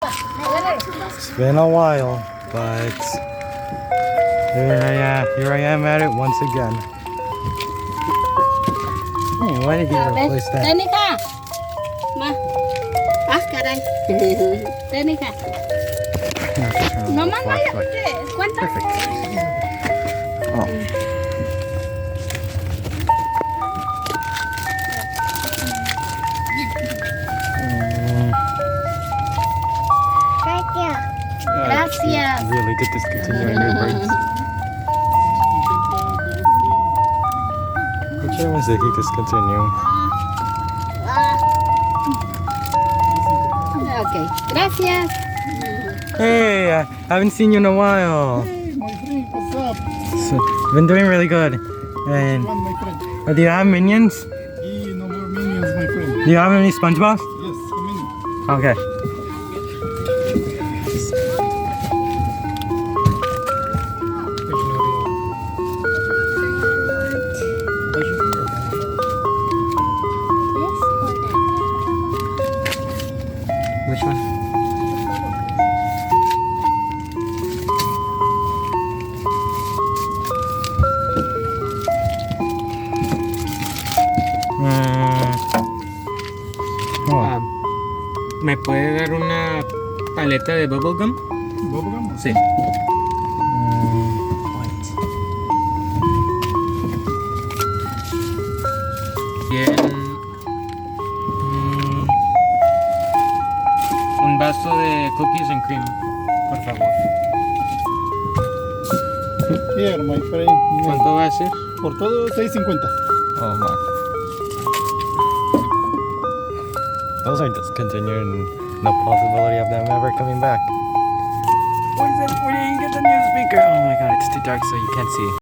It's been a while, but here I am at it once again. Hey, why did you replace that? Đến điค่ะมาปักกันได้đến điค่ะ nó mang ngay quan tâm Oh. Gracias. Really did discontinue your birds. Which one was it he discontinued? Okay, gracias. Hey, I haven't seen you in a while. Hey, my friend, what's up? So, been doing really good. And One, my friend. do you have minions? No more minions, my friend. Do you have any SpongeBob? Yes, come in. Okay. Which one? Oh. ¿Me puede dar una paleta de bubblegum? Bubblegum? Sí. Bien. Un vaso de cookies and cream, por favor. Here, my friend. ¿Cuánto va a ser? Por todo, 6.50. Oh my. Those are discontinued and no possibility of them ever coming back. What is it? Where did you get the new speaker? Oh my god, it's too dark so you can't see.